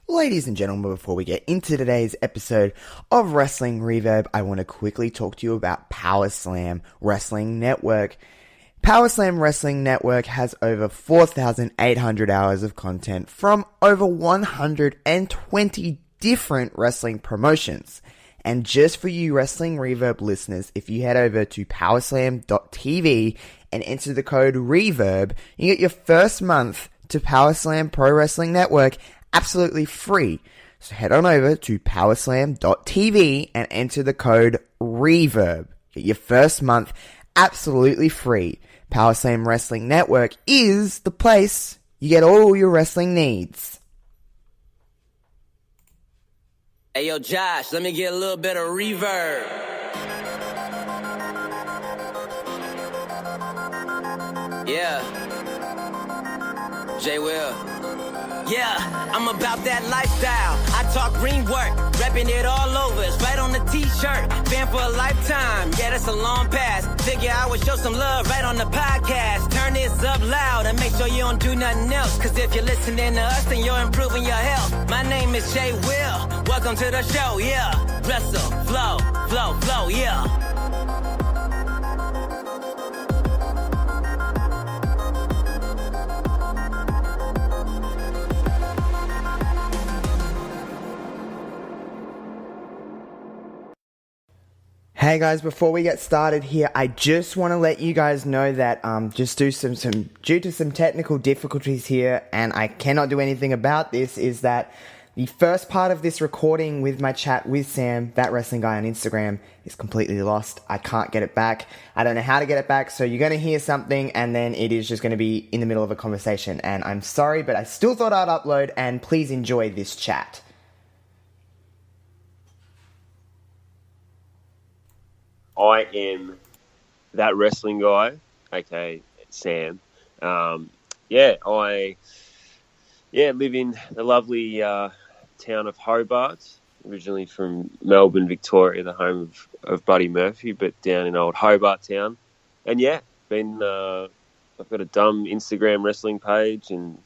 Ladies and gentlemen, before we get into today's episode of Wrestling Reverb, I want to quickly talk to you about Power Slam Wrestling Network. Power Slam Wrestling Network has over 4,800 hours of content from over 120 different wrestling promotions. And just for you Wrestling Reverb listeners, if you head over to powerslam.tv and enter the code REVERB, you get your first month to Power Slam Pro Wrestling Network absolutely free. So head on over to powerslam.tv and enter the code REVERB. Get your first month absolutely free. Power Slam Wrestling Network is the place you get all your wrestling needs. Hey, yo, Josh, let me get a little bit of reverb. Yeah. J. Will. Yeah, I'm about that lifestyle. I talk green work, repping it all over. It's right on the t-shirt. Fan for a lifetime. Yeah, that's a long pass. Figure I would show some love right on the podcast. Turn this up loud and make sure you don't do nothing else. Cause if you're listening to us, then you're improving your health. My name is Jay Will. Welcome to the show, yeah. Wrestle, flow, flow, flow, yeah. Hey guys, before we get started here, I just want to let you guys know that just due to some technical difficulties here, and I cannot do anything about this, is that the first part of this recording with my chat with Sam, that wrestling guy on Instagram, is completely lost. I can't get it back. I don't know how to get it back, so you're going to hear something and then it is just going to be in the middle of a conversation. And I'm sorry, but I still thought I'd upload, and please enjoy this chat. I am that wrestling guy, aka Sam. I live in the lovely town of Hobart, originally from Melbourne, Victoria, the home of Buddy Murphy, but down in old Hobart town. And I've got a dumb Instagram wrestling page and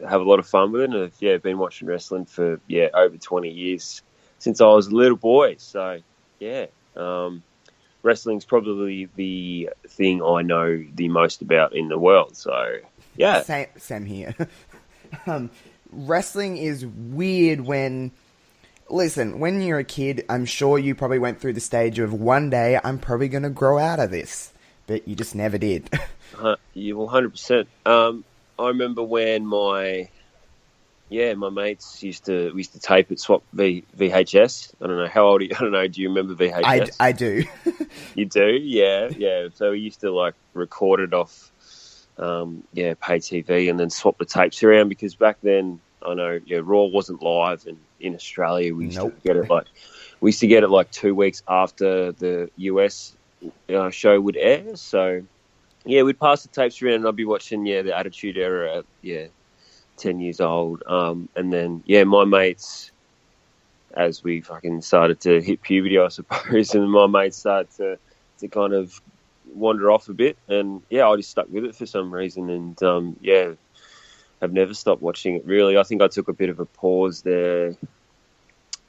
have a lot of fun with it. And I've been watching wrestling for over 20 years since I was a little boy. So wrestling's probably the thing I know the most about in the world. So, yeah. Same here. Wrestling is weird when you're a kid, I'm sure you probably went through the stage of one day, I'm probably going to grow out of this. But you just never did. Yeah, well, 100%. I remember when my mates we used to tape at Swap VHS. I don't know how old. I don't know. Do you remember VHS? I do. You do, yeah. So we used to record it off, pay TV, and then swap the tapes around, because back then I know Raw wasn't live, and in Australia we used to get it 2 weeks after the US show would air. So we'd pass the tapes around, and I'd be watching the Attitude Era at 10 years old, and then my mates, as we fucking started to hit puberty, I suppose, and my mates started to kind of wander off a bit, and I just stuck with it for some reason, and I've never stopped watching it, really. I think I took a bit of a pause there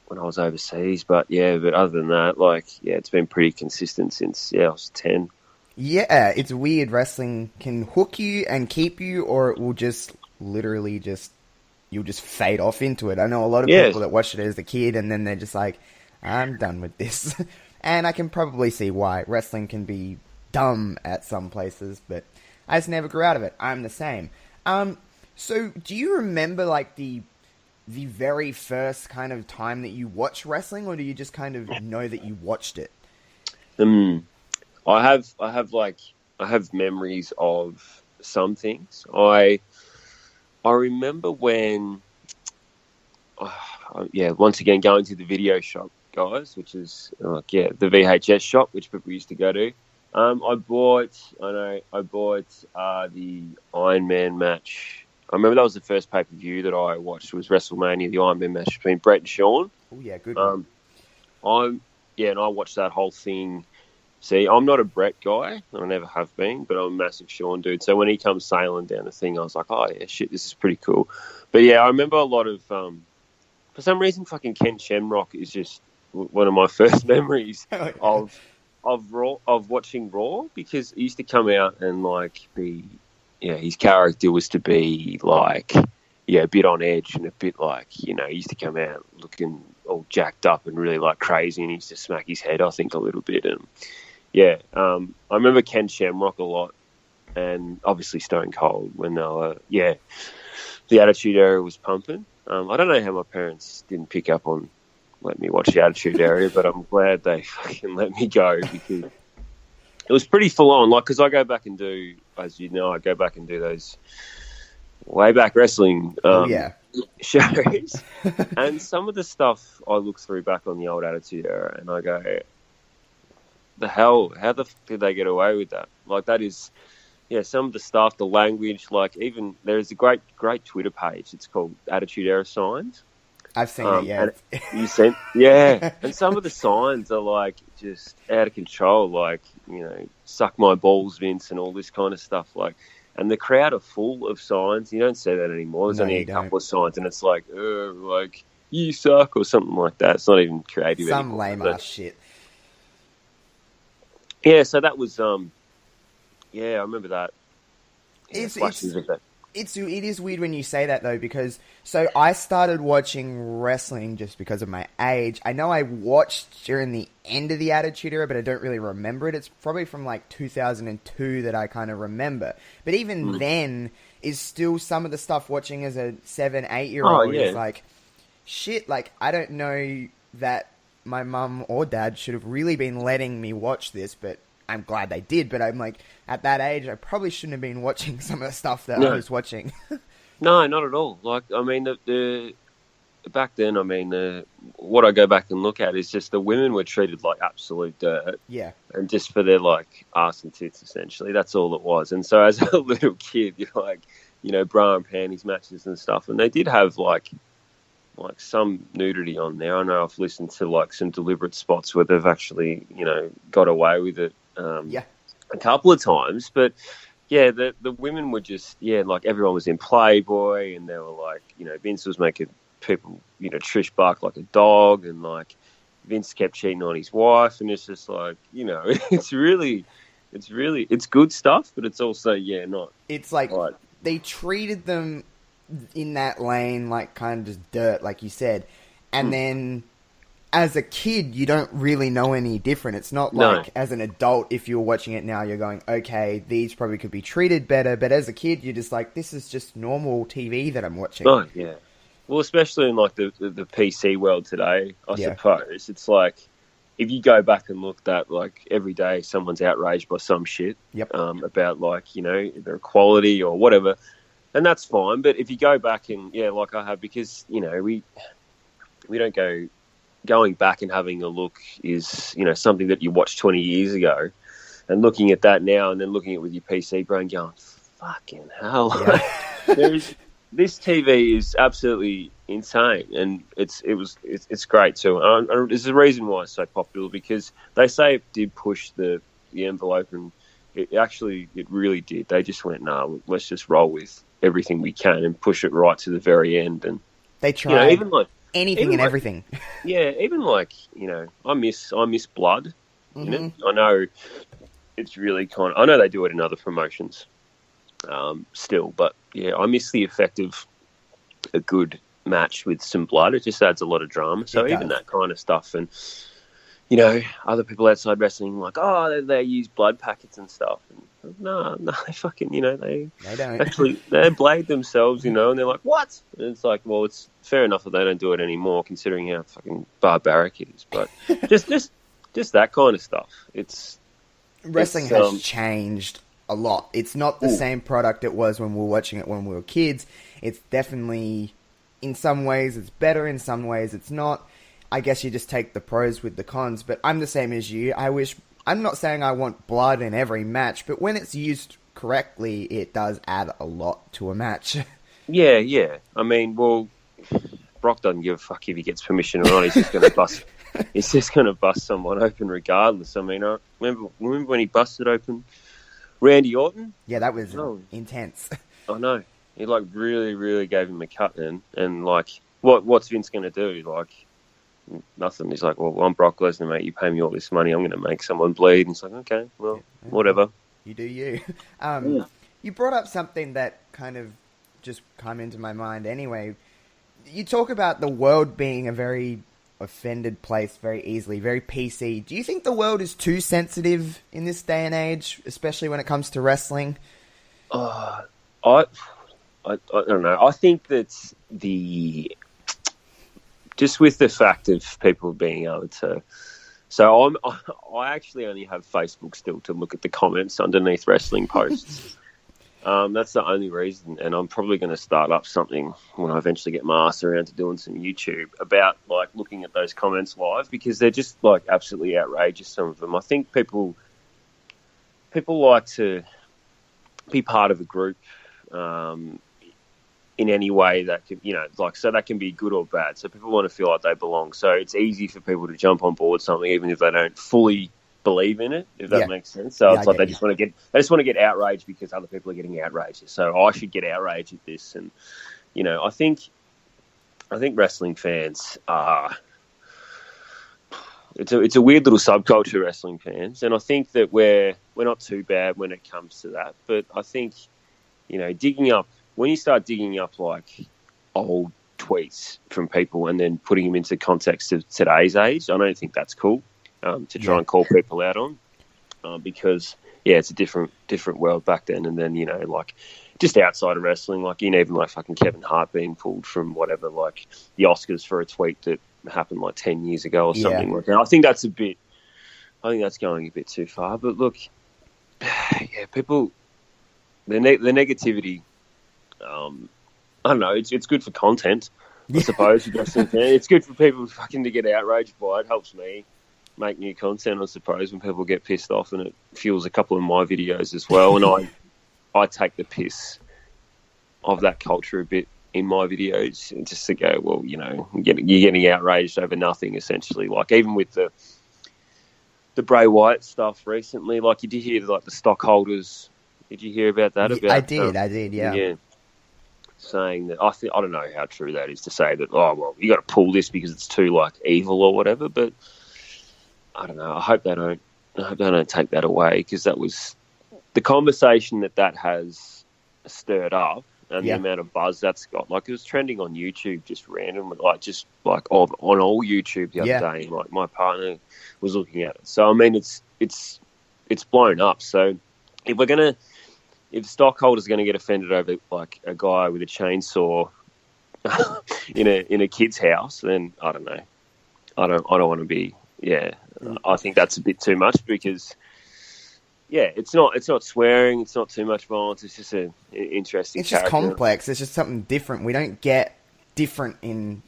when I was overseas, but other than that, it's been pretty consistent since I was 10. Yeah, it's weird. Wrestling can hook you and keep you, or it will just literally you'll just fade off into it. I know a lot of people that watched it as a kid, and then they're just like, I'm done with this. And I can probably see why. Wrestling can be dumb at some places, but I just never grew out of it. I'm the same. So do you remember the very first kind of time that you watched wrestling, or do you just kind of know that you watched it? I have memories of some things. I remember when, once again, going to the video shop, guys, which is the VHS shop, which people used to go to. I bought the Iron Man match. I remember that was the first pay-per-view that I watched, was WrestleMania, the Iron Man match between Bret and Shawn. Oh yeah, good. And I watched that whole thing. See, I'm not a Bret guy. I never have been, but I'm a massive Shawn dude. So when he comes sailing down the thing, I was like, oh, yeah, shit, this is pretty cool. But, I remember a lot of for some reason, fucking Ken Shamrock is just one of my first memories Oh, yeah. of watching Raw, because he used to come out and like be, his character was to be like, a bit on edge and a bit like, he used to come out looking all jacked up and really like crazy, and he used to smack his head, I think, a little bit. And I remember Ken Shamrock a lot, and obviously Stone Cold when they were, the Attitude Era was pumping. I don't know how my parents didn't pick up on letting me watch the Attitude Era, but I'm glad they fucking let me go, because it was pretty full on. Like, because I go back and do, as you know, those way back wrestling shows, and some of the stuff I look through back on the old Attitude Era, and I go, the hell, how the fuck did they get away with that? Like, that is, some of the stuff, the language, like, even there's a great Twitter page. It's called Attitude Era Signs. I've seen it, yeah. And you sent, and some of the signs are like just out of control, like, suck my balls, Vince, and all this kind of stuff. Like, and the crowd are full of signs. You don't say that anymore. There's only a couple of signs, and it's like you suck or something like that. It's not even creative anymore. Some lame ass shit. Yeah, so that was I remember that. It is weird when you say that, though, because so I started watching wrestling just because of my age. I know I watched during the end of the Attitude Era, but I don't really remember it. It's probably from like 2002 that I kind of remember. But even then, is still some of the stuff watching as a 7, 8-year-old is like, shit, like, I don't know that my mum or dad should have really been letting me watch this, but I'm glad they did. But I'm like, at that age, I probably shouldn't have been watching some of the stuff that I was watching. No, not at all. Like, I mean, the back then, I mean, what I go back and look at is just the women were treated like absolute dirt. Yeah. And just for their, like, arse and tits, essentially. That's all it was. And so as a little kid, you're like, bra and panties matches and stuff. And they did have, like some nudity on there. I know I've listened to, like, some deliberate spots where they've actually, got away with it. A couple of times, but the women were just like everyone was in Playboy, and they were like, Vince was making people Trish bark like a dog, and like Vince kept cheating on his wife, and it's just like it's good stuff, but it's also not. It's like they treated them in that lane like kind of just dirt, like you said, and then as a kid, you don't really know any different. It's not like as an adult, if you're watching it now, you're going, okay, these probably could be treated better. But as a kid, you're just like, this is just normal TV that I'm watching. Oh, yeah. Well, especially in like the PC world today, I suppose. It's like, if you go back and look that, like, every day someone's outraged by some shit about, like, either equality or whatever. And that's fine. But if you go back and, like I have, because, we don't going back and having a look is, something that you watched 20 years ago, and looking at that now and then looking at it with your PC brain going, fucking hell. Yeah. This TV is absolutely insane, and it's great too. There's a reason why it's so popular, because they say it did push the envelope, and it really did. They just went, let's just roll with everything we can and push it right to the very end. And they try even like anything and everything. Yeah, even like, I miss blood. Mm-hmm. I know it's really I know they do it in other promotions still, but I miss the effect of a good match with some blood. It just adds a lot of drama. So even that kind of stuff, and other people outside wrestling like, they use blood packets and stuff. And no, they fucking, they don't. Actually, they blade themselves, and they're like, what? And it's like, well, it's fair enough that they don't do it anymore, considering how fucking barbaric it is. But just that kind of stuff. Wrestling has changed a lot. It's not the same product it was when we were watching it when we were kids. It's definitely, in some ways, it's better. In some ways, it's not. I guess you just take the pros with the cons, but I'm the same as you. I'm not saying I want blood in every match, but when it's used correctly, it does add a lot to a match. Yeah. I mean, well, Brock doesn't give a fuck if he gets permission or not. He's just going to bust. He's just going to bust someone open regardless. I mean, I remember when he busted open Randy Orton? Yeah, that was intense. I know. He, like, really, really gave him a cut then. And, like, what's Vince going to do? Like, nothing. He's like, well, I'm Brock Lesnar, mate. You pay me all this money. I'm going to make someone bleed. And it's like, okay, well, whatever. You do you. You brought up something that kind of just come into my mind anyway. You talk about the world being a very offended place very easily, very PC. Do you think the world is too sensitive in this day and age, especially when it comes to wrestling? I don't know. I think that just with the fact of people being able to. So I actually only have Facebook still to look at the comments underneath wrestling posts. That's the only reason, and I'm probably going to start up something when I eventually get my ass around to doing some YouTube about like looking at those comments live, because they're just like absolutely outrageous. Some of them. I think people like to be part of a group in any way that can, like, so that can be good or bad. So people want to feel like they belong. So it's easy for people to jump on board something even if they don't fully believe in it, if that makes sense. So it's like they just want to get outraged because other people are getting outraged. So I should get outraged at this. And I think wrestling fans are. It's a weird little subculture, wrestling fans, and I think that we're not too bad when it comes to that. But I think when you start digging up like old tweets from people and then putting them into context of today's age, I don't think that's cool. To try and call people out on, because it's a different world back then. And then like just outside of wrestling, like even like fucking Kevin Hart being pulled from whatever, like the Oscars for a tweet that happened like 10 years ago or something like that. I think that's going a bit too far. But look, people, the negativity. I don't know. It's good for content, I suppose. It's good for people fucking to get outraged by it. Helps me make new content, I suppose, when people get pissed off, and it fuels a couple of my videos as well. And I take the piss of that culture a bit in my videos, just to go, well, you're getting outraged over nothing, essentially. Like even with the Bray Wyatt stuff recently, like you did hear like the stockholders. Did you hear about that? I did, yeah. Yeah. Saying that I don't know how true that is, to say that, oh well, you got to pull this because it's too like evil or whatever, but. I don't know. I hope they don't take that away, because that was the conversation that has stirred up, and the amount of buzz that's got. Like it was trending on YouTube just randomly, on all YouTube the other day. Like my partner was looking at it. So I mean, it's blown up. So if stockholders are going to get offended over like a guy with a chainsaw in a kid's house, then I don't know. I don't want to be. Yeah, I think that's a bit too much, because, it's not swearing, it's not too much violence. It's just an interesting. It's just complex. It's just something different. We don't get different in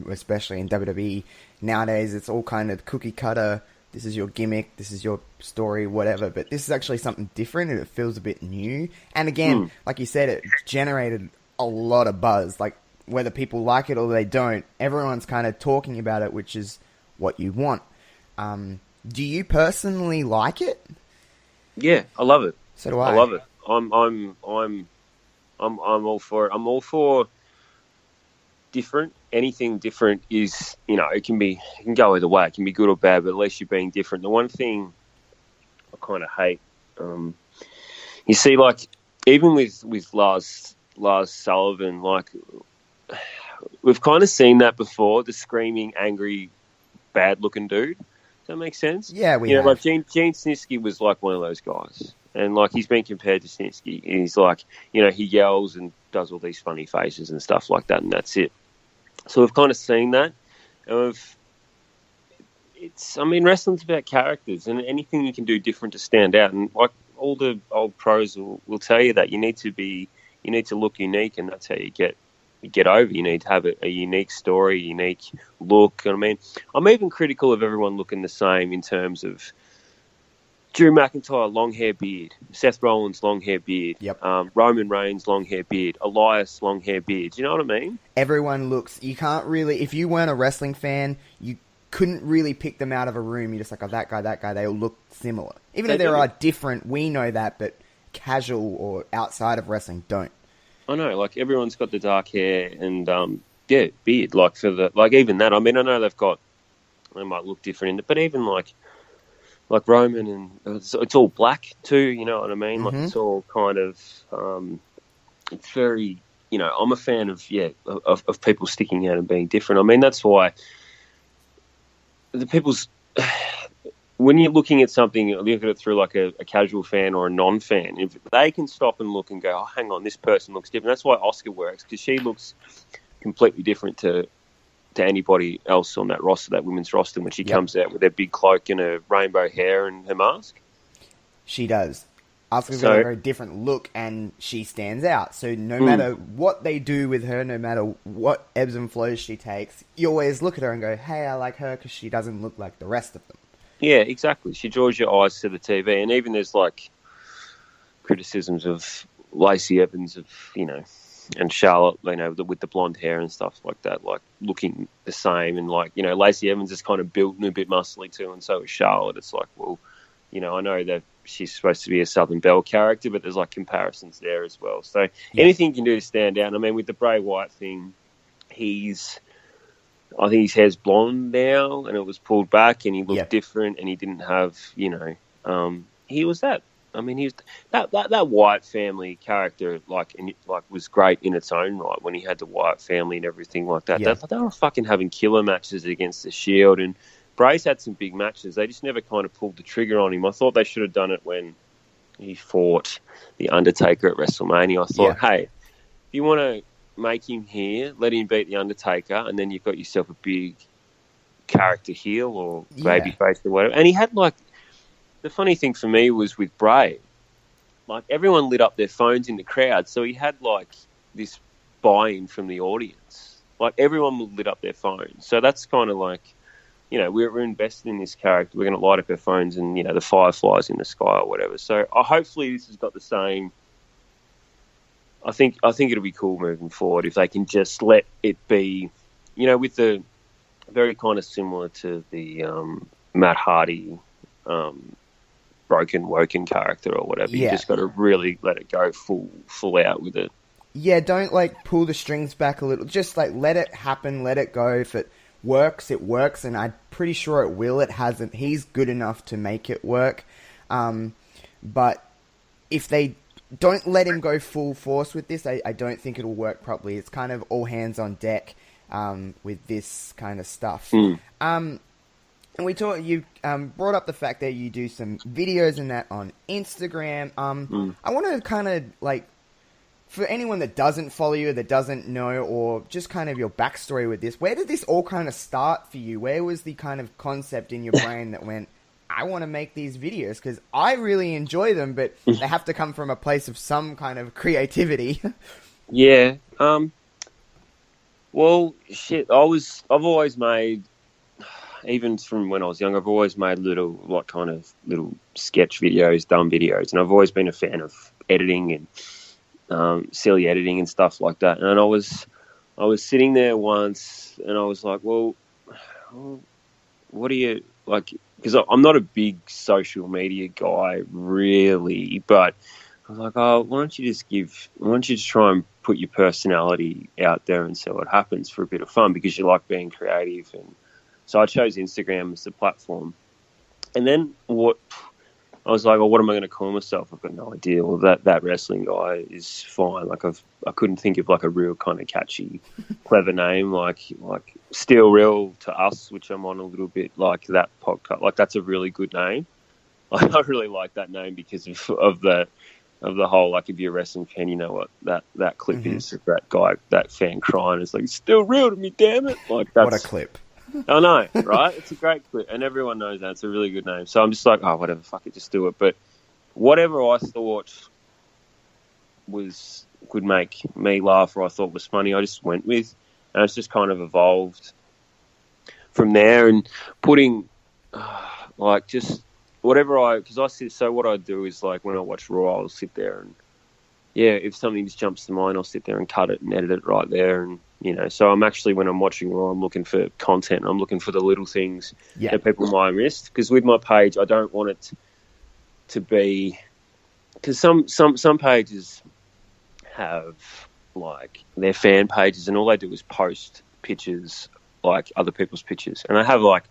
especially in WWE nowadays. It's all kind of cookie cutter. This is your gimmick. This is your story. Whatever. But this is actually something different, and it feels a bit new. And again, like you said, it generated a lot of buzz. Like whether people like it or they don't, everyone's kind of talking about it, which is what you want. Do you personally like it? Yeah, I love it. So do I. I love it. I'm all for it. I'm all for different. Anything different is, it can go either way. It can be good or bad, but at least you're being different. The one thing I kind of hate, you see, like even with Lars Sullivan, like we've kind of seen that before. The screaming, angry, bad-looking dude. Does that make sense? Yeah, we have. Like Gene Snitsky was like one of those guys, and like he's been compared to Snitsky, and he's like, he yells and does all these funny faces and stuff like that, and that's it. So we've kind of seen that, and wrestling's about characters, and anything you can do different to stand out, and like all the old pros will tell you that you need to look unique, and that's how you get over. You need to have a unique story, unique look. I mean, I'm even critical of everyone looking the same in terms of Drew McIntyre, long hair beard, Seth Rollins, long hair beard, Roman Reigns, long hair beard, Elias, long hair beard. Do you know what I mean? Everyone looks, you can't really, if you weren't a wrestling fan, you couldn't really pick them out of a room. You're just like, oh, that guy, they all look similar. Even though there are different, we know that, but casual or outside of wrestling don't. I know, like everyone's got the dark hair, and beard. Like for the even that. I mean, I know they might look different in it, but even like Roman, and it's all black too. You know what I mean? Like it's all kind of it's very. You know, I'm a fan of of people sticking out and being different. I mean, that's why the people's when you're looking at something, you look at it through like a casual fan or a non-fan. If they can stop and look and go, oh, hang on, this person looks different. That's why Oscar works, because she looks completely different to anybody else on that roster, that women's roster, when she comes out with her big cloak and her rainbow hair and her mask. She does. Asuka's got a very different look, and she stands out. So no matter what they do with her, no matter what ebbs and flows she takes, you always look at her and go, hey, I like her because she doesn't look like the rest of them. Yeah, exactly. She draws your eyes to the TV. And even there's like criticisms of Lacey Evans, and Charlotte, with the blonde hair and stuff like that, like looking the same. And like, Lacey Evans is kind of built and a bit muscly too, and so is Charlotte. It's like, well, I know that she's supposed to be a Southern Belle character, but there's like comparisons there as well. So anything you can do to stand out. I mean, with the Bray Wyatt thing, I think his hair's blonde now, and it was pulled back, and he looked different, and he didn't have, he was that. I mean, he was that Wyatt family character, was great in its own right when he had the Wyatt family and everything like that. Yeah. They were fucking having killer matches against the Shield, and Bray's had some big matches. They just never kind of pulled the trigger on him. I thought they should have done it when he fought The Undertaker at WrestleMania. I thought, hey, if you want to make him here, let him beat The Undertaker, and then you've got yourself a big character heel or babyface or whatever. And he had, the funny thing for me was with Bray, everyone lit up their phones in the crowd, so he had, this buy-in from the audience. Everyone lit up their phones. So that's kind of we're invested in this character. We're going to light up our phones and, the fireflies in the sky or whatever. So hopefully this has got the same. I think it'll be cool moving forward if they can just let it be, with the very kind of similar to the Matt Hardy Broken Woken character or whatever. You just got to really let it go full out with it. Yeah, don't pull the strings back a little. Just let it happen, let it go. If it works, it works, and I'm pretty sure it will. It hasn't. He's good enough to make it work. But if they don't let him go full force with this, I don't think it'll work properly. It's kind of all hands on deck with this kind of stuff. And you brought up the fact that you do some videos and that on Instagram. I want to kind of for anyone that doesn't follow you, that doesn't know, or just kind of your backstory with this, where did this all kind of start for you? Where was the kind of concept in your brain that went, I want to make these videos? Because I really enjoy them, but they have to come from a place of some kind of creativity. Yeah. Well, shit, I've always made, even from when I was young, I've always made little sketch videos, dumb videos, and I've always been a fan of editing and silly editing and stuff like that. And I was sitting there once, and I was like, well, what do you because I'm not a big social media guy really, but I was like, oh, why don't you just try and put your personality out there and see what happens for a bit of fun, because you like being creative. And so I chose Instagram as the platform. And then I was like, well, what am I going to call myself? I've got no idea. Well, that wrestling guy is fine. I couldn't think of a real kind of catchy, clever name, like Still Real to Us, which I'm on a little bit, like that podcast. That's a really good name. I really like that name because of the whole, if you're a wrestling fan, you know what that clip is of that guy, that fan crying. It's still real to me, damn it. That's what a clip. I know, right? It's a great clip, and everyone knows that. It's a really good name. So I'm just like, oh, whatever, fuck it, just do it. But whatever I thought could make me laugh, or I thought was funny, I just went with, and it's just kind of evolved from there. And putting, just whatever so what I do is, when I watch Raw, I'll sit there and, if something just jumps to mind, I'll sit there and cut it and edit it right there. And, so I'm actually, when I'm watching Raw, I'm looking for content. I'm looking for the little things that people might miss. Because with my page, I don't want it to be... Because some pages have like their fan pages, and all they do is post pictures like other people's pictures, and they have like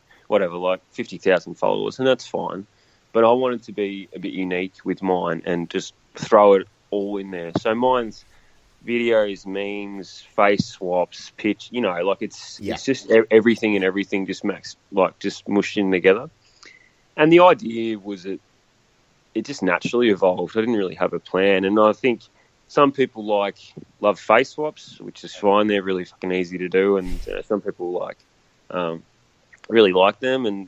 50,000 followers, and that's fine. But I wanted to be a bit unique with mine and just throw it all in there. So mine's videos, memes, face swaps, pitch. Like it's just everything and everything just just mushed in together. And the idea was that it just naturally evolved. I didn't really have a plan, and I think some people love face swaps, which is fine. They're really fucking easy to do, and some people really like them, and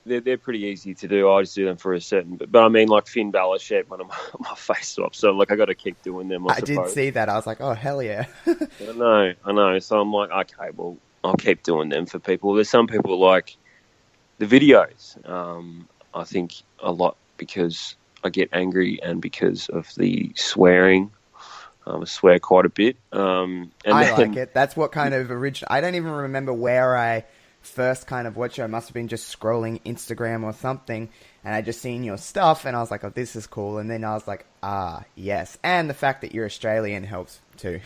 they're pretty easy to do. I just do them for a certain, but I mean, like Finn Balor shared one of my face swaps, so I got to keep doing them. I did see that. I was like, oh hell yeah. I know. So I'm like, okay, well, I'll keep doing them for people. There's some people like the videos. I think a lot because I get angry and because of the swearing. I swear quite a bit. Like it. That's what kind of I don't even remember where I first kind of watched it. I must have been just scrolling Instagram or something, and I just seen your stuff, and I was like, oh, this is cool. And then I was like, yes. And the fact that you're Australian helps too.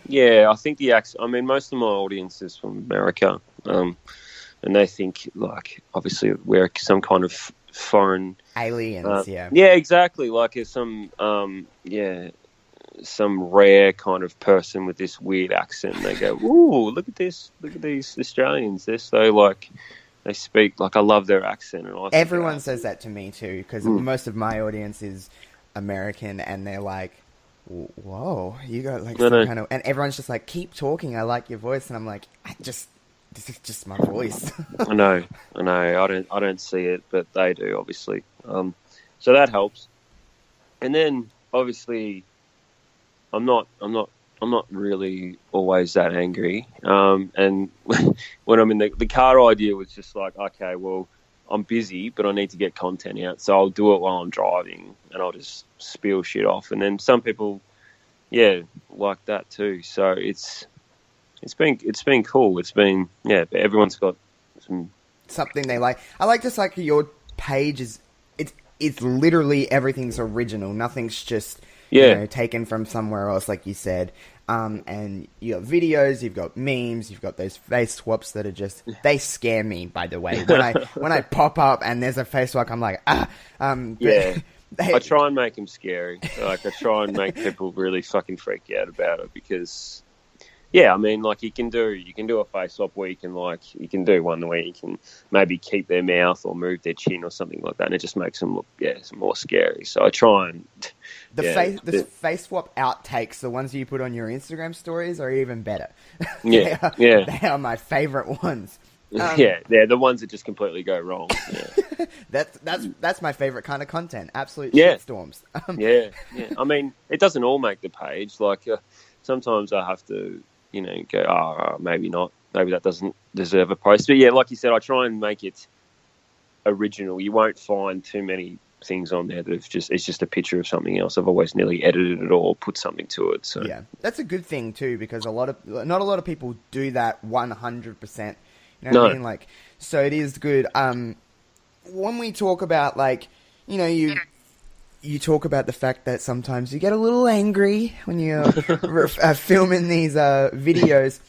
Yeah, I think the accent. I mean, most of my audience is from America, and they think like obviously we're some kind of foreign aliens. Yeah, exactly. Like there's some rare kind of person with this weird accent. And they go, "Ooh, look at this! Look at these Australians. They're so they speak like I love their accent." And everyone says that to me too, because most of my audience is American, and they're like, "Whoa, you got like some kind of," and everyone's just like, "Keep talking. I like your voice," and I'm like, this is just my voice. I know. I don't see it, but they do, obviously. So that helps. And then obviously, I'm not really always that angry. And when I'm in the car idea was just like, okay, well, I'm busy, but I need to get content out, so I'll do it while I'm driving, and I'll just spill shit off. And then some people, like that too. So it's been cool. It's been everyone's got something they like. I like just like your page is it's literally everything's original. Nothing's just taken from somewhere else, like you said. And you got videos, you've got memes, you've got those face swaps that are just they scare me. By the way, when I pop up and there's a face swap, I'm like I try and make them scary. Like I try and make people really fucking freak out about it because. Yeah, I mean, like you can do a face swap where you can do one where you can maybe keep their mouth or move their chin or something like that, and it just makes them look more scary. So I try and the face swap outtakes, the ones you put on your Instagram stories, are even better. They are my favorite ones. They're the ones that just completely go wrong. Yeah. that's my favorite kind of content. Absolute shitstorms. I mean, it doesn't all make the page. Like sometimes I have to. Go, maybe not. Maybe that doesn't deserve a post. But yeah, like you said, I try and make it original. You won't find too many things on there that it's just a picture of something else. I've always nearly edited it or put something to it. So yeah, that's a good thing too, because not a lot of people do that 100%. You know what I mean? Like, so it is good. When we talk about you talk about the fact that sometimes you get a little angry when you're filming these videos,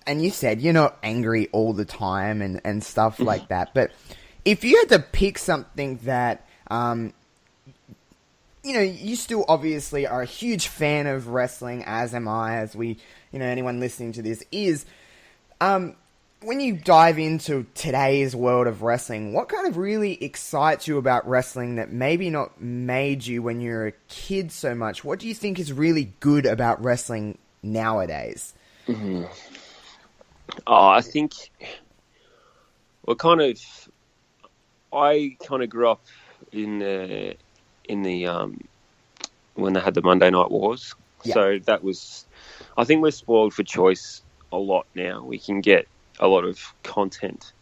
and you said you're not angry all the time and stuff like that. But if you had to pick something that, you still obviously are a huge fan of wrestling, as am I, as we, anyone listening to this is, when you dive into today's world of wrestling, what kind of really excites you about wrestling that maybe not made you when you were a kid so much? What do you think is really good about wrestling nowadays? Mm-hmm. I think, I kind of grew up in the when they had the Monday Night Wars. Yeah. So that was, I think we're spoiled for choice a lot now. We can get a lot of content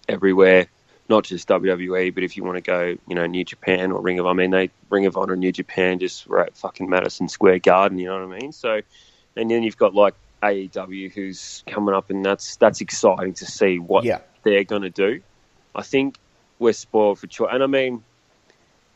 everywhere, not just WWE, but if you want to go, New Japan or Ring of Honor and New Japan just were at fucking Madison Square Garden, you know what I mean? So, and then you've got like AEW who's coming up, and that's exciting to see what they're going to do. I think we're spoiled for choice. And I mean,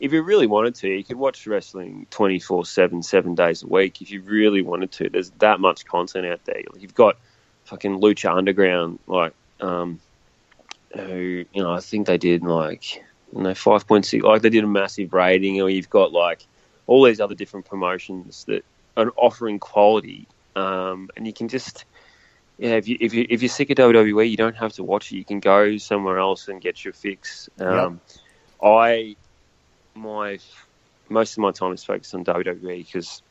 if you really wanted to, you could watch wrestling 24/7, 7 days a week. If you really wanted to, there's that much content out there. You've got fucking Lucha Underground, like, who, I think they did 5.6, like they did a massive rating, or you've got like all these other different promotions that are offering quality, and you can just, if you're sick of WWE, you don't have to watch it. You can go somewhere else and get your fix. Most of my time is focused on WWE because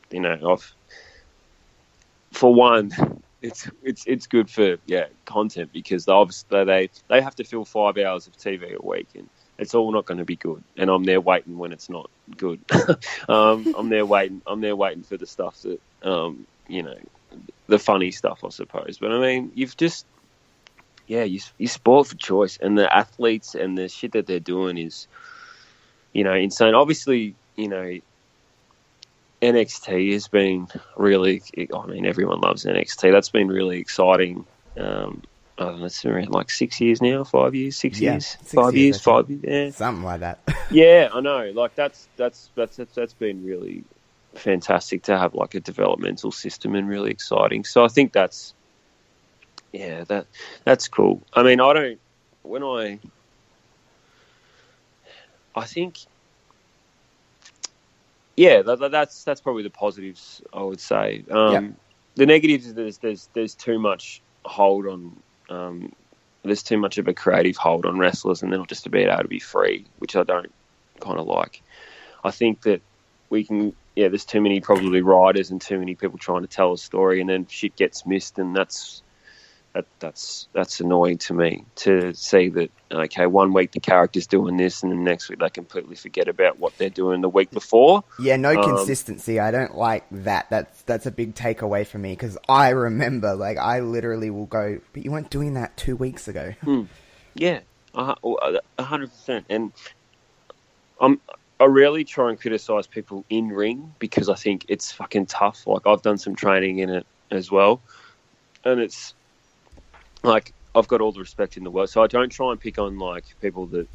for one, it's good for content, because obviously they have to fill 5 hours of TV a week, and it's all not going to be good. And I'm there waiting when it's not good. I'm there waiting for the stuff that the funny stuff, I suppose. But I mean, you've just you sport for choice, and the athletes and the shit that they're doing is insane. Obviously, NXT has been really, everyone loves NXT. That's been really exciting. I don't know, it's been around like 6 years now, 5 years, 6 years, 5 years, 5 years, yeah. Something like that. Yeah, I know. Like that's been really fantastic to have like a developmental system, and really exciting. So I think that's cool. I mean, I think, that's probably the positives, I would say. The negatives is there's too much hold on, there's too much of a creative hold on wrestlers, and they're not just about able to be free, which I don't kind of like. I think that there's too many probably writers and too many people trying to tell a story, and then shit gets missed, and that's annoying to me, to see that, okay, 1 week the character's doing this, and the next week they completely forget about what they're doing the week before. Yeah, no consistency. I don't like that. That's a big takeaway for me, because I remember, like, I literally will go, but you weren't doing that 2 weeks ago. Yeah, 100%. And I rarely try and criticise people in ring, because I think it's fucking tough. Like, I've done some training in it as well, and it's like, I've got all the respect in the world, so I don't try and pick on like people that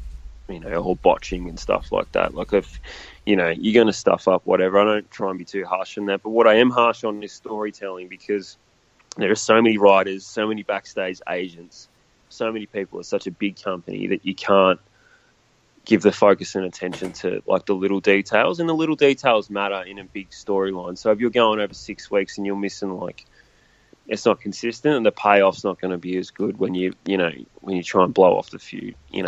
are botching and stuff like that. Like, if you're going to stuff up, whatever, I don't try and be too harsh on that. But what I am harsh on is storytelling, because there are so many writers, so many backstage agents, so many people. It's such a big company that you can't give the focus and attention to like the little details, and the little details matter in a big storyline. So if you're going over 6 weeks and you're missing, like, it's not consistent, and the payoff's not going to be as good when you try and blow off the feud, down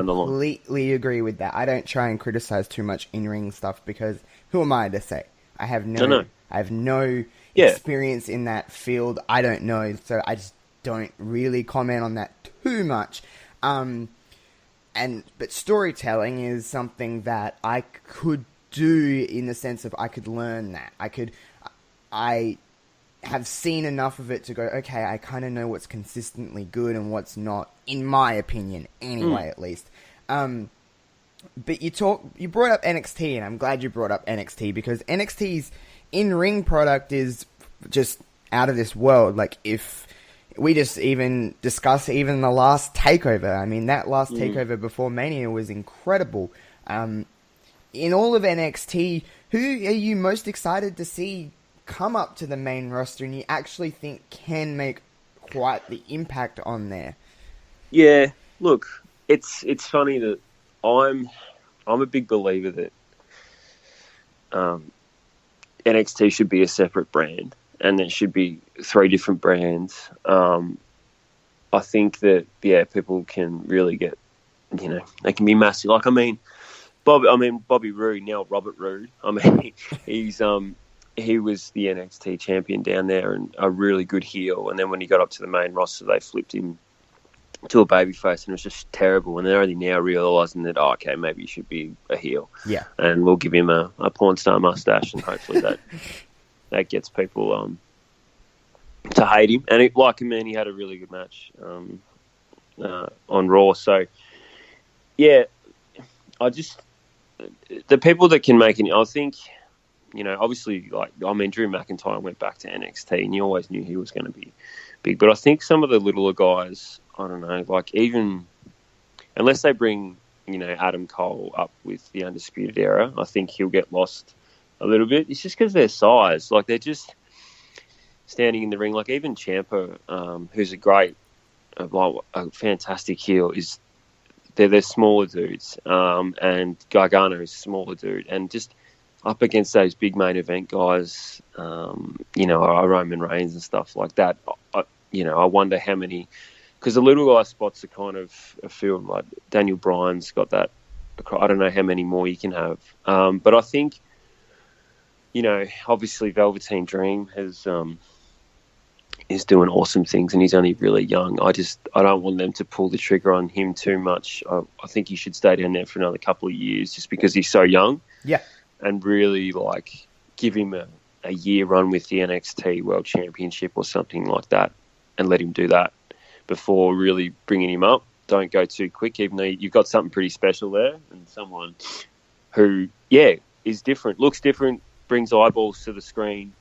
the line. I completely agree with that. I don't try and criticize too much in-ring stuff, because who am I to say? I have no experience in that field. I don't know, so I just don't really comment on that too much. But storytelling is something that I could do, in the sense of I could learn that. I have seen enough of it to go, okay, I kind of know what's consistently good and what's not, in my opinion, anyway, at least. But you brought up NXT, and I'm glad you brought up NXT, because NXT's in-ring product is just out of this world. Like, if we just even discuss even the last takeover, I mean, that last takeover before Mania was incredible. In all of NXT, who are you most excited to see come up to the main roster, and you actually think can make quite the impact on there? Yeah, look, it's funny that I'm a big believer that NXT should be a separate brand, and there should be 3 different brands. I think that people can really get, they can be massive. Like, Bobby Roode, now Robert Roode. He was the NXT champion down there, and a really good heel. And then when he got up to the main roster, they flipped him to a babyface, and it was just terrible. And they're only now realising that, okay, maybe he should be a heel. Yeah. And we'll give him a porn star mustache, and hopefully that gets people to hate him. And he had a really good match on Raw. So, yeah, the people that can make it, I think, obviously, Drew McIntyre went back to NXT, and you always knew he was going to be big. But I think some of the littler guys, I don't know, like, even unless they bring Adam Cole up with the Undisputed Era. I think he'll get lost a little bit. It's just because their size. Like, they're just standing in the ring. Like, even Ciampa, who's a fantastic heel, they're smaller dudes. And Gargano is a smaller dude. And just up against those big main event guys, our Roman Reigns and stuff like that, I wonder how many... Because the little guy spots are kind of a field. Like, Daniel Bryan's got that. I don't know how many more you can have. But I think, obviously Velveteen Dream is doing awesome things, and he's only really young. I don't want them to pull the trigger on him too much. I think he should stay down there for another couple of years just because he's so young. Yeah. And really, give him a year run with the NXT World Championship or something like that and let him do that before really bringing him up. Don't go too quick, even though you've got something pretty special there and someone who, is different, looks different, brings eyeballs to the screen.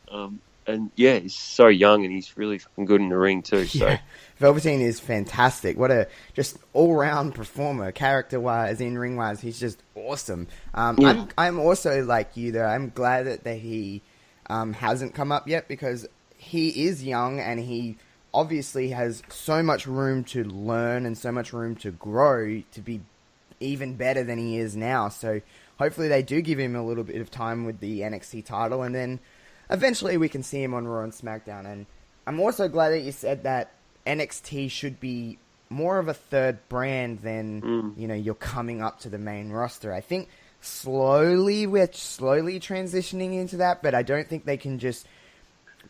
He's so young and he's really fucking good in the ring too. So. Yeah. Velveteen is fantastic. What a just all-round performer, character-wise, in-ring-wise. He's just awesome. I'm also like you, though. I'm glad that he hasn't come up yet because he is young and he obviously has so much room to learn and so much room to grow to be even better than he is now. So hopefully they do give him a little bit of time with the NXT title, and then eventually we can see him on Raw and SmackDown. And I'm also glad that you said that NXT should be more of a third brand than, you're coming up to the main roster. I think we're slowly transitioning into that, but I don't think they can just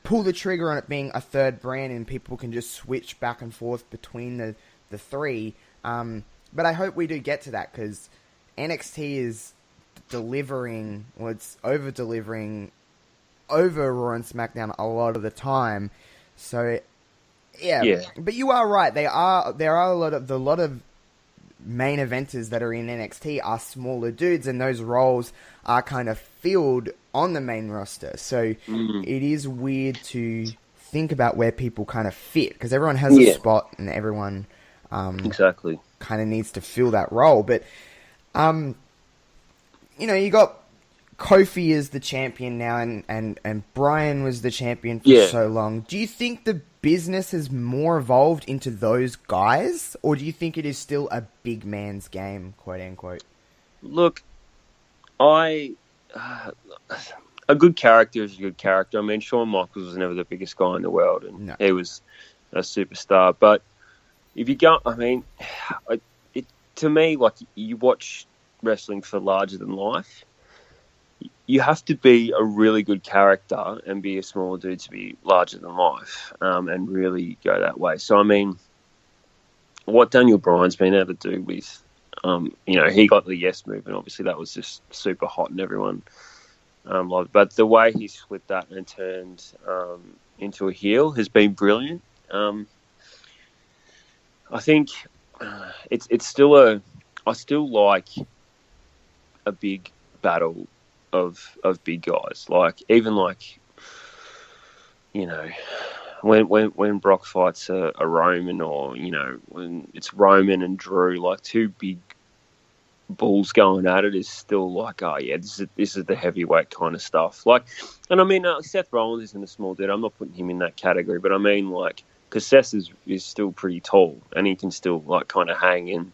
pull the trigger on it being a third brand and people can just switch back and forth between the three. But I hope we do get to that because NXT is delivering, it's over-delivering over Raw and SmackDown a lot of the time. So, yeah. But you are right. There are a lot of main eventers that are in NXT are smaller dudes, and those roles are kind of filled on the main roster. So it is weird to think about where people kind of fit because everyone has a spot and everyone exactly kind of needs to fill that role. But you got Kofi is the champion now, and Brian was the champion for so long. Do you think the business has more evolved into those guys, or do you think it is still a big man's game, quote unquote? Look, a good character is a good character. I mean, Shawn Michaels was never the biggest guy in the world, and he was a superstar. But if you go, I mean, to me, like, you watch wrestling for larger than life. You have to be a really good character and be a smaller dude to be larger than life, and really go that way. So, I mean, what Daniel Bryan's been able to do with, he got the Yes movement. Obviously, that was just super hot and everyone loved it. But the way he's flipped that and turned into a heel has been brilliant. I think it's still I still like a big battle of big guys, like even like when Brock fights a Roman, or when it's Roman and Drew, like two big bulls going at it, is still like, this is the heavyweight kind of stuff. Like, and I mean, Seth Rollins isn't a small dude. I'm not putting him in that category, but I mean, like, because Seth is still pretty tall and he can still like kind of hang and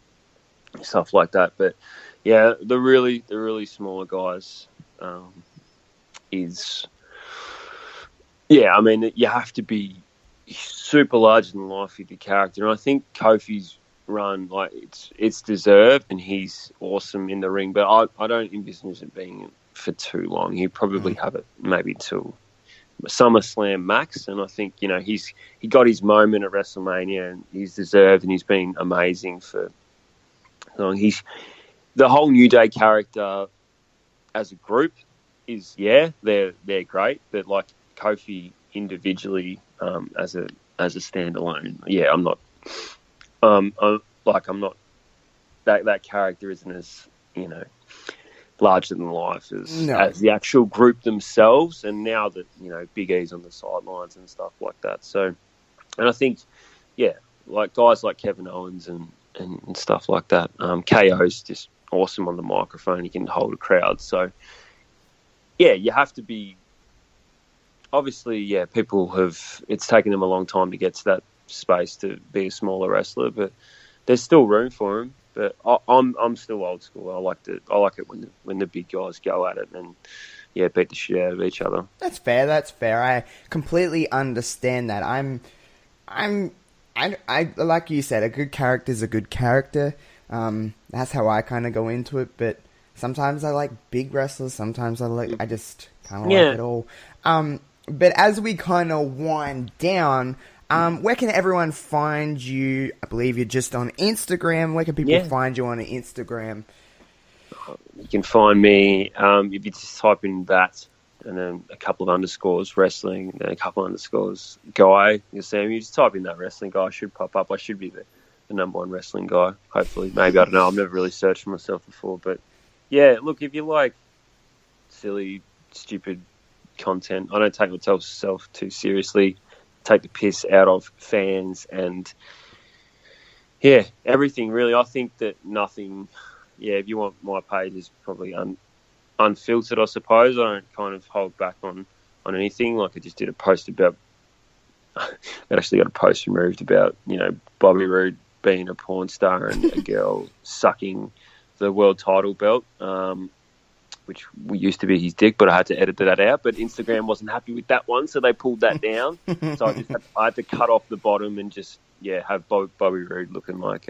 stuff like that. But yeah, the really smaller guys. I mean, you have to be super larger than life with your character, and I think Kofi's run, like, it's deserved, and he's awesome in the ring. But I don't envisage it being for too long. He'll probably have it maybe till SummerSlam max, and I think he got his moment at WrestleMania, and he's deserved, and he's been amazing for long. He's the whole New Day character. As a group, they're great, but like Kofi individually, as a standalone, I'm not, I'm not that character isn't as larger than life as the actual group themselves. And now that Big E's on the sidelines and stuff like that, so, and I think like guys like Kevin Owens and and stuff like that. KO's just awesome on the microphone. He can hold a crowd. So, yeah, you have to be... Obviously, yeah, people have... It's taken them a long time to get to that space to be a smaller wrestler, but there's still room for him. But I'm still old school. I like it when the big guys go at it and beat the shit out of each other. That's fair. I completely understand that. I like you said, a good character is a good character. That's how I kind of go into it. But sometimes I like big wrestlers. Sometimes I just kind of like it all. But as we kind of wind down, where can everyone find you? I believe you're just on Instagram. Where can people find you on Instagram? You can find me if you just type in that and then a couple of underscores wrestling and a couple of underscores guy. You just type in that wrestling guy. I should pop up. I should be the number one wrestling guy. Hopefully, maybe, I don't know. I've never really searched for myself before, but yeah. Look, if you like silly, stupid content, I don't take myself too seriously. Take the piss out of fans and everything really. I think that nothing. Yeah, if you want, my page is probably unfiltered, I suppose. I don't kind of hold back on anything. Like I just did a post about... I actually got a post removed about, Bobby Roode being a porn star and a girl sucking the world title belt, which used to be his dick, but I had to edit that out. But Instagram wasn't happy with that one, so they pulled that down. So I had to cut off the bottom and just, have Bobby Roode looking like...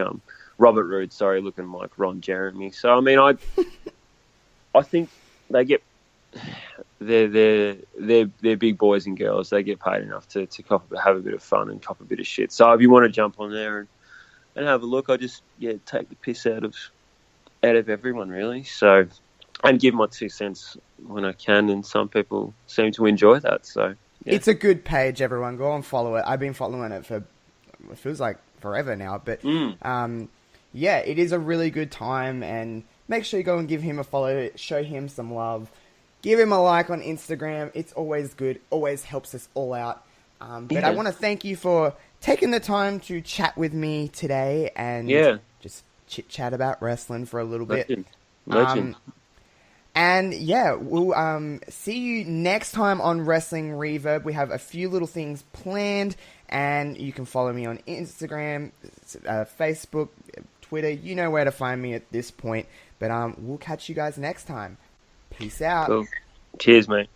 Robert Roode, looking like Ron Jeremy. So I mean, I think they get they're big boys and girls. They get paid enough to have a bit of fun and cop a bit of shit. So if you want to jump on there and have a look, I just take the piss out of everyone really. So and give my 2 cents when I can, and some people seem to enjoy that. So it's a good page. Everyone go and follow it. I've been following it for it feels like forever now, but it is a really good time, and make sure you go and give him a follow, show him some love, give him a like on Instagram. It's always good, always helps us all out. But I want to thank you for taking the time to chat with me today and just chit-chat about wrestling for a little bit. Legend. And we'll see you next time on Wrestling Reverb. We have a few little things planned, and you can follow me on Instagram, Facebook, Twitter. You know where to find me at this point. But we'll catch you guys next time. Peace out. Cool. Cheers, mate.